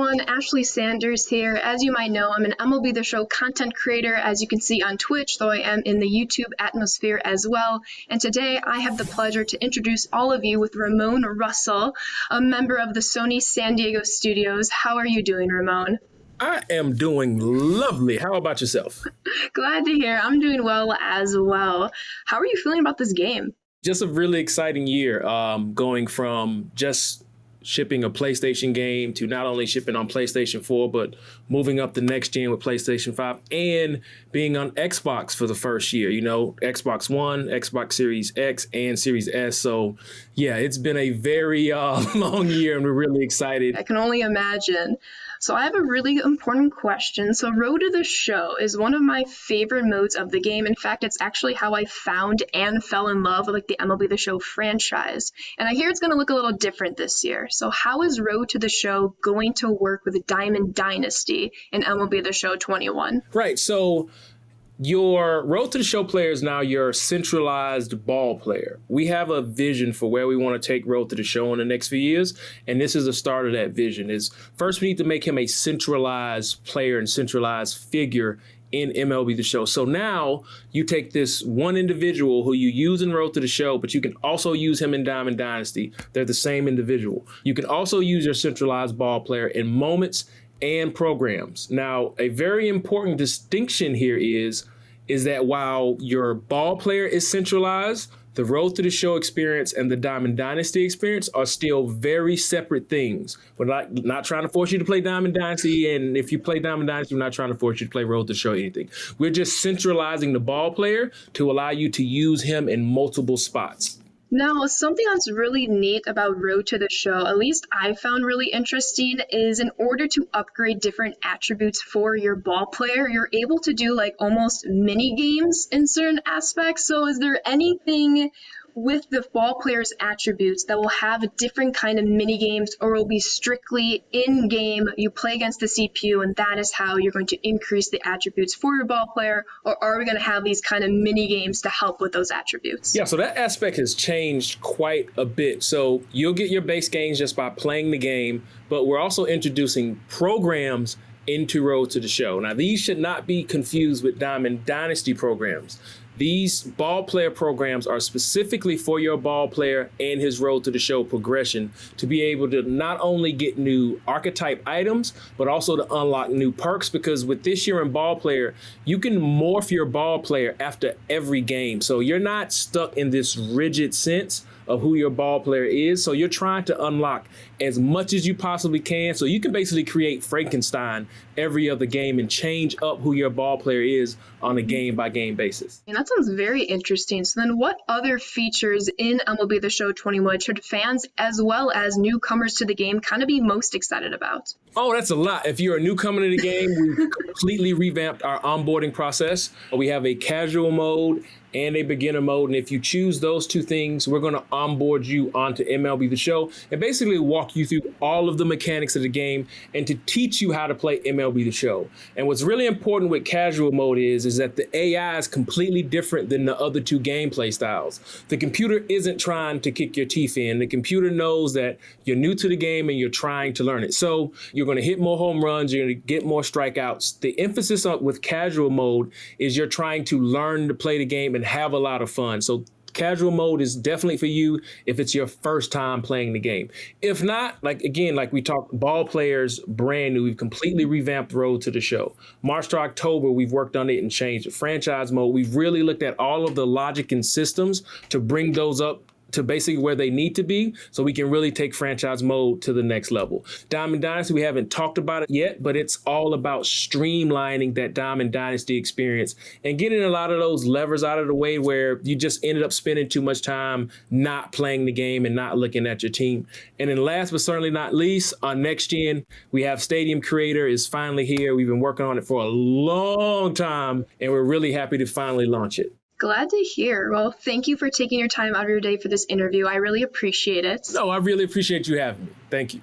everyone, Ashley Sanders here. As you might know, I'm an MLB The Show content creator, as you can see on Twitch, though I am in the YouTube atmosphere as well. And today I have the pleasure to introduce all of you with Ramon Russell, a member of the Sony San Diego studios. How are you doing, Ramon? I am doing lovely. How about yourself? Glad to hear. I'm doing well as well. How are you feeling about this game? Just a really exciting year, going from just shipping a PlayStation game to not only shipping on PlayStation 4, but moving up the next gen with PlayStation 5 and being on Xbox for the first year, Xbox One, Xbox Series X and Series S. So yeah, it's been a very long year and we're really excited. I can only imagine. So I have a really important question. So Road to the Show is one of my favorite modes of the game. In fact, it's actually how I found and fell in love with the MLB The Show franchise. And I hear it's going to look a little different this year. So how is Road to the Show going to work with Diamond Dynasty in MLB The Show 21? Right. So your Road to the Show player is now your centralized ball player. We have a vision for where we want to take Road to the Show in the next few years, and this is the start of that vision. First, we need to make him a centralized player and centralized figure in MLB The Show. So now you take this one individual who you use in Road to the Show, but you can also use him in Diamond Dynasty. They're the same individual. You can also use your centralized ball player in moments and programs. Now, a very important distinction here is that while your ball player is centralized, the Road to the Show experience and the Diamond Dynasty experience are still very separate things. We're not trying to force you to play Diamond Dynasty, and if you play Diamond Dynasty, we're not trying to force you to play Road to the Show or anything. We're just centralizing the ball player to allow you to use him in multiple spots. Now, something that's really neat about Road to the Show, at least I found really interesting, is in order to upgrade different attributes for your ball player, you're able to do almost mini games in certain aspects. So is there anything with the ball player's attributes that will have a different kind of mini games, or will be strictly in game, you play against the CPU and that is how you're going to increase the attributes for your ball player? Or are we going to have these kind of mini games to help with those attributes? Yeah, so that aspect has changed quite a bit. So you'll get your base games just by playing the game, but we're also introducing programs into Road to the Show. Now, these should not be confused with Diamond Dynasty programs. These ball player programs are specifically for your ball player and his Road to the Show progression to be able to not only get new archetype items, but also to unlock new perks, because with this year in ball player, you can morph your ball player after every game. So you're not stuck in this rigid sense of who your ball player is. So you're trying to unlock as much as you possibly can. So you can basically create Frankenstein every other game and change up who your ball player is on a game by game basis. And that sounds very interesting. So then what other features in MLB The Show 21 should fans as well as newcomers to the game kind of be most excited about? Oh, that's a lot. If you're a newcomer to the game, we've completely revamped our onboarding process. We have a casual mode and a beginner mode. And if you choose those two things, we're going to onboard you onto MLB The Show and basically walk you through all of the mechanics of the game and to teach you how to play MLB The Show. And what's really important with casual mode is that the AI is completely different than the other two gameplay styles. The computer isn't trying to kick your teeth in. The computer knows that you're new to the game and you're trying to learn it. So you're going to hit more home runs, you're going to get more strikeouts. The emphasis with casual mode is you're trying to learn to play the game and have a lot of fun. So casual mode is definitely for you if it's your first time playing the game. If not, like we talked, ball players, brand new. We've completely revamped Road to the Show. March to October, we've worked on it and changed it. Franchise mode, we've really looked at all of the logic and systems to bring those up to basically where they need to be so we can really take franchise mode to the next level. Diamond Dynasty, we haven't talked about it yet, but it's all about streamlining that Diamond Dynasty experience and getting a lot of those levers out of the way where you just ended up spending too much time not playing the game and not looking at your team. And then last but certainly not least, on next gen, we have Stadium Creator is finally here. We've been working on it for a long time and we're really happy to finally launch it. Glad to hear. Well, thank you for taking your time out of your day for this interview. I really appreciate it. No, I really appreciate you having me. Thank you.